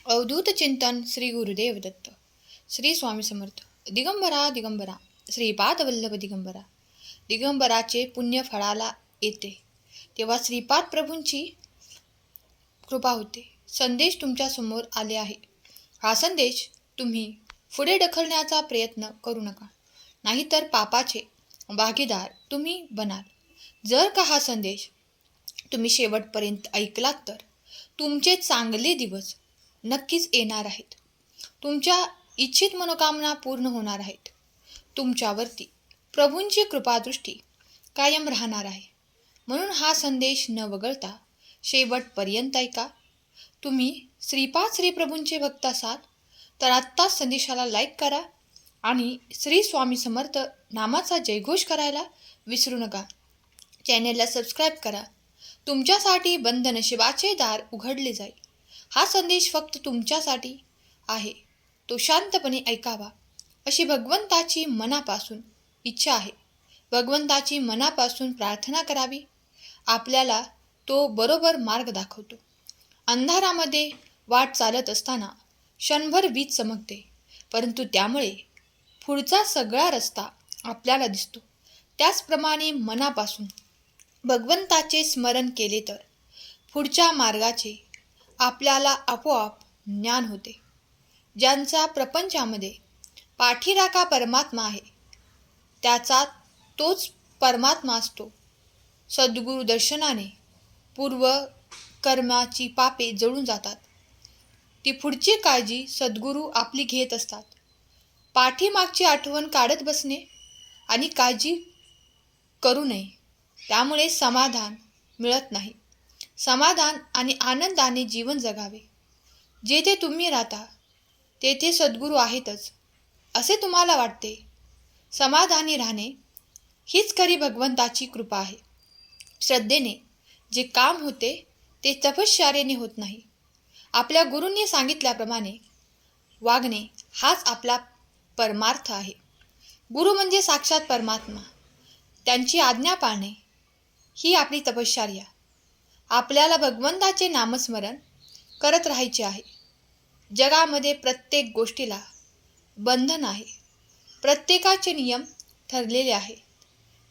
अवधूत चिंतन श्री गुरुदेव दत्त. श्री स्वामी समर्थ. दिगंबरा दिगंबरा श्रीपाद वल्लभ दिगंबरा. दिगंबराचे पुण्य फळाला येते तेव्हा श्रीपाद प्रभूंची कृपा होते. संदेश तुमच्या समोर आले आहे. हा संदेश तुम्ही पुढे ढकलण्याचा प्रयत्न करू नका, नाहीतर पापाचे भागीदार तुम्ही बनाल. जर का हा संदेश तुम्ही शेवटपर्यंत ऐकलात तर तुमचे चांगले दिवस नक्कीच येणार आहेत. तुमच्या इच्छित मनोकामना पूर्ण होणार आहेत. तुमच्यावरती प्रभूंची कृपादृष्टी कायम राहणार आहे. म्हणून हा संदेश न वगळता शेवटपर्यंत ऐका. तुम्ही श्रीपाद श्री प्रभूंचे भक्त असाल तर आत्ताच संदेशाला लाईक करा आणि श्री स्वामी समर्थ नामाचा जयघोष करायला विसरू नका. चॅनेलला सबस्क्राईब करा. तुमच्यासाठी बंद नशिबाचे दार उघडले जाईल. हा संदेश फक्त तुमच्यासाठी आहे. तो शांतपणे ऐकावा अशी भगवंताची मनापासून इच्छा आहे. भगवंताची मनापासून प्रार्थना करावी. आपल्याला तो बरोबर मार्ग दाखवतो. अंधारामध्ये वाट चालत असताना क्षणभर वीज चमकते, परंतु त्यामुळे पुढचा सगळा रस्ता आपल्याला दिसतो. त्याचप्रमाणे मनापासून भगवंताचे स्मरण केले तर पुढच्या मार्गाचे आपल्याला आपोआप ज्ञान होते. ज्यांचा प्रपंचामध्ये पाठीराखा परमात्मा आहे, त्याचा तोच परमात्मा असतो. सद्गुरू दर्शनाने पूर्व कर्माची पापे जळून जातात. ती पुढची काळजी सद्गुरू आपली घेत असतात. पाठीमागची आठवण काढत बसणे आणि काळजी करू नये, त्यामुळे समाधान मिळत नाही. समाधान आणि आनंदाने जीवन जगावे. जेथे तुम्ही राहता तेथे सद्गुरू आहेतच असे तुम्हाला वाटते. समाधानी राहणे हीच खरी भगवंताची कृपा आहे. श्रद्धेने जे काम होते ते तपश्चर्येने होत नाही. आपल्या गुरूंनी सांगितल्याप्रमाणे वागणे हाच आपला परमार्थ आहे. गुरु म्हणजे साक्षात परमात्मा. त्यांची आज्ञा पाळणे ही आपली तपश्चर्या. आपल्याला भगवंताचे नामस्मरण करत राहायचे आहे. जगामध्ये प्रत्येक गोष्टीला बंधन आहे. प्रत्येकाचे नियम ठरलेले आहेत.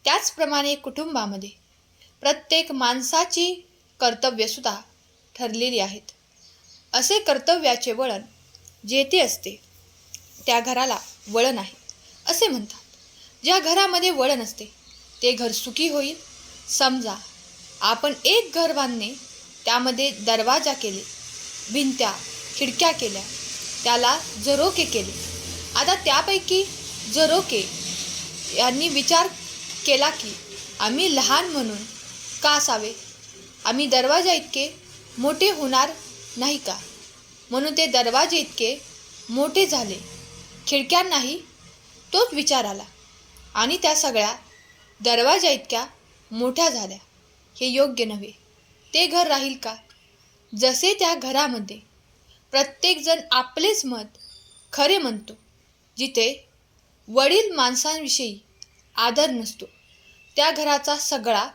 त्याचप्रमाणे कुटुंबामध्ये प्रत्येक माणसाची कर्तव्यसुद्धा ठरलेली आहेत. असे कर्तव्याचे वळण जेथे असते त्या घराला वळण आहे असे म्हणतात. ज्या घरामध्ये वळण असते ते घर सुखी होईल. समजा आपण एक घर बांधणे, त्यामध्ये दरवाजा केले, भिंत्या खिडक्या केल्या, त्याला झरोके केले. आता त्यापैकी झरोके यांनी विचार केला की आम्ही लहान म्हणून का असावे, आम्ही दरवाजा इतके मोठे होणार नाही का, म्हणून ते दरवाजे इतके मोठे झाले. खिडक्यांनाही तोच विचार आला आणि त्या सगळ्या दरवाजा इतक्या मोठ्या झाल्या. हे योग्य नव्हे. ते घर राहील का? जसे त्या घरामध्ये प्रत्येकजण आपलेच मत खरे म्हणतो, जिथे वडील माणसांविषयी आदर नसतो, त्या घराचा सगळा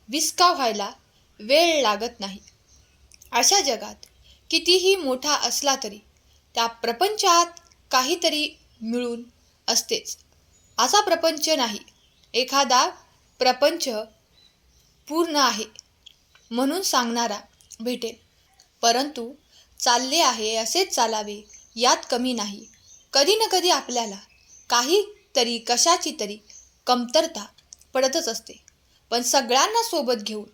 विस्काव व्हायला वेळ लागत नाही. अशा जगात कितीही मोठा असला तरी त्या प्रपंचात काहीतरी मिळून असतेच. असा प्रपंच नाही. एखादा प्रपंच पूर्ण आहे म्हणून सांगणारा भेटेल, परंतु चालले आहे असेच चालावे यात कमी नाही. कधी ना कधी आपल्याला काहीतरी कशाची तरी कमतरता पडतच असते. पण सगळ्यांना सोबत घेऊन,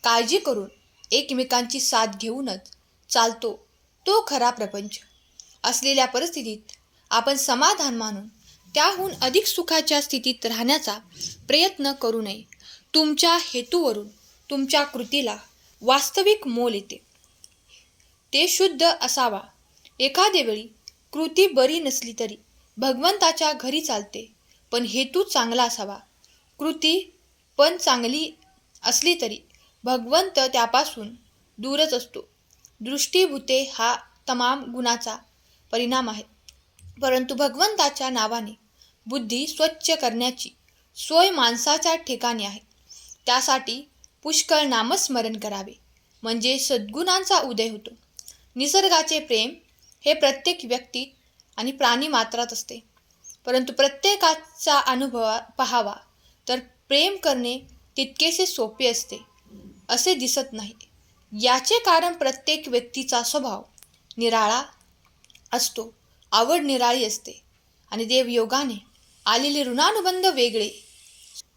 काळजी करून, एकमेकांची साथ घेऊनच चालतो तो खरा प्रपंच. असलेल्या परिस्थितीत आपण समाधान मानून त्याहून अधिक सुखाच्या स्थितीत राहण्याचा प्रयत्न करू नये. तुमच्या हेतूवरून तुमच्या कृतीला वास्तविक मोल येते. ते शुद्ध असावा. एखाद्या वेळी कृती बरी नसली तरी भगवंताच्या घरी चालते, पण हेतू चांगला असावा. कृती पण चांगली असली तरी भगवंत त्यापासून दूरच असतो. दृष्टीभूते हा तमाम गुणाचा परिणाम आहे, परंतु भगवंताच्या नावाने बुद्धी स्वच्छ करण्याची सोय माणसाच्या ठिकाणी आहे. त्यासाठी पुष्कळ नामस्मरण करावे, म्हणजे सद्गुणांचा उदय होतो. निसर्गाचे प्रेम हे प्रत्येक व्यक्ती आणि प्राणी मात्रात असते. परंतु प्रत्येकाचा अनुभव पाहावा तर प्रेम करणे तितकेसे सोपे असते असे दिसत नाही. याचे कारण प्रत्येक व्यक्तीचा स्वभाव निराळा असतो, आवड निराळी असते आणि देवयोगाने आलेले ऋणानुबंध वेगळे.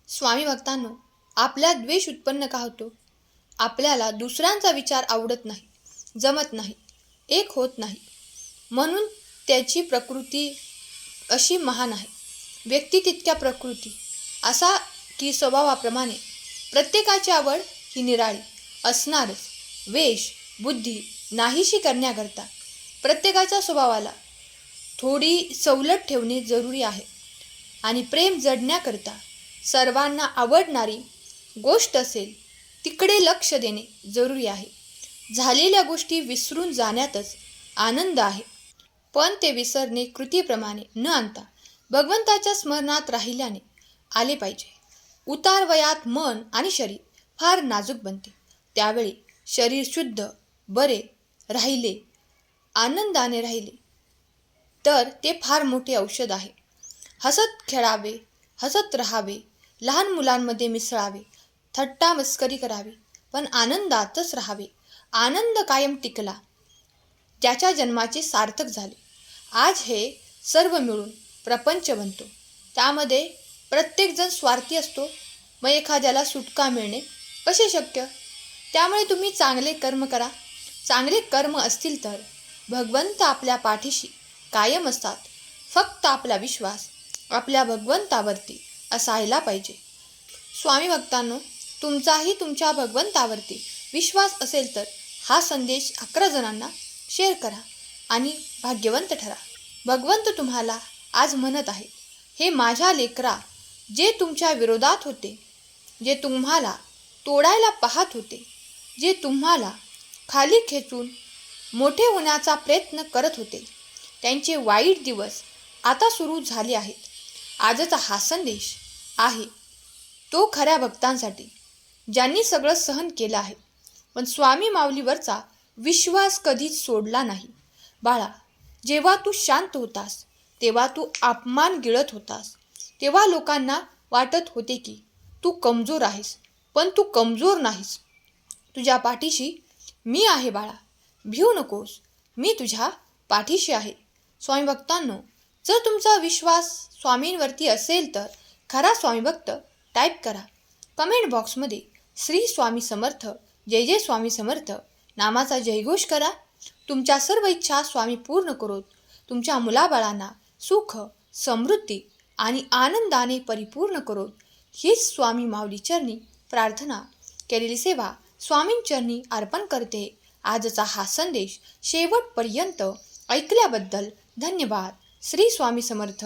स्वामी भक्तांनो, आपला द्वेष उत्पन्न का होतो? आपल्याला दुसऱ्यांचा विचार आवडत नाही, जमत नाही, एक होत नाही. म्हणून त्याची प्रकृती अशी महान आहे. व्यक्ती तितक्या प्रकृती असा की स्वभावाप्रमाणे प्रत्येकाची आवड ही निराळी असणारच. वेश बुद्धी नाहीशी करण्याकरता प्रत्येकाच्या स्वभावाला थोडी सवलत ठेवणे जरुरी आहे आणि प्रेम जडण्याकरता सर्वांना आवडणारी गोष्ट असेल तिकडे लक्ष देणे जरुरी आहे. झालेल्या गोष्टी विसरून जाण्यातच आनंद आहे, पण ते विसरणे कृतीप्रमाणे न आणता भगवंताच्या स्मरणात राहिल्याने आले पाहिजे. उतार वयात मन आणि शरीर फार नाजूक बनते. त्यावेळी शरीर शुद्ध बरे राहिले, आनंदाने राहिले तर ते फार मोठे औषध आहे. हसत खेळावे, हसत राहावे, लहान मुलांमध्ये मिसळावे, थट्टा मस्करी करावी, पण आनंदातच राहावे. आनंद कायम टिकला, त्याच्या जन्माचे सार्थक झाले. आज हे सर्व मिळून प्रपंच बनतो. त्यामध्ये प्रत्येकजण स्वार्थी असतो. मग एखाद्याला सुटका मिळणे कसे शक्य? त्यामुळे तुम्ही चांगले कर्म करा. चांगले कर्म असतील तर भगवंत आपल्या पाठीशी कायम असतात. फक्त आपला विश्वास आपल्या भगवंतावरती असायला पाहिजे. स्वामी भक्तांनो, तुमचाही तुमच्या भगवंतावरती विश्वास असेल तर हा संदेश 11 जणांना शेअर करा आणि भाग्यवंत ठरा. भगवंत तुम्हाला आज म्हणत आहे, हे माझ्या लेकरा, जे तुमच्या विरोधात होते, जे तुम्हाला तोडायला पाहत होते, जे तुम्हाला खाली खेचून मोठे होण्याचा प्रयत्न करत होते, त्यांचे वाईट दिवस आता सुरू झाले आहेत. आजचा हा संदेश आहे तो खऱ्या भक्तांसाठी, ज्यांनी सगळं सहन केलं आहे पण स्वामी माऊलीवरचा विश्वास कधीच सोडला नाही. बाळा, जेव्हा तू शांत होतास तेव्हा तू अपमान गिळत होतास. तेव्हा लोकांना वाटत होते की तू कमजोर आहेस, पण तू कमजोर नाहीस. तुझ्या पाठीशी मी आहे बाळा, भिऊ नकोस, मी तुझ्या पाठीशी आहे. स्वामी भक्तांनो, जर तुमचा विश्वास स्वामींवरती असेल तर खरा स्वामी भक्त टाईप करा. कमेंट बॉक्समध्ये श्री स्वामी समर्थ, जय जय स्वामी समर्थ नामाचा जयघोष करा. तुमच्या सर्व इच्छा स्वामी पूर्ण करोत. तुमच्या मुलाबाळांना सुख, समृद्धी आणि आनंदाने परिपूर्ण करोत. हीच स्वामी माऊली चरणी प्रार्थना, केलेली सेवा स्वामींचरणी अर्पण करते. आजचा हा संदेश शेवटपर्यंत ऐकल्याबद्दल धन्यवाद. श्री स्वामी समर्थ.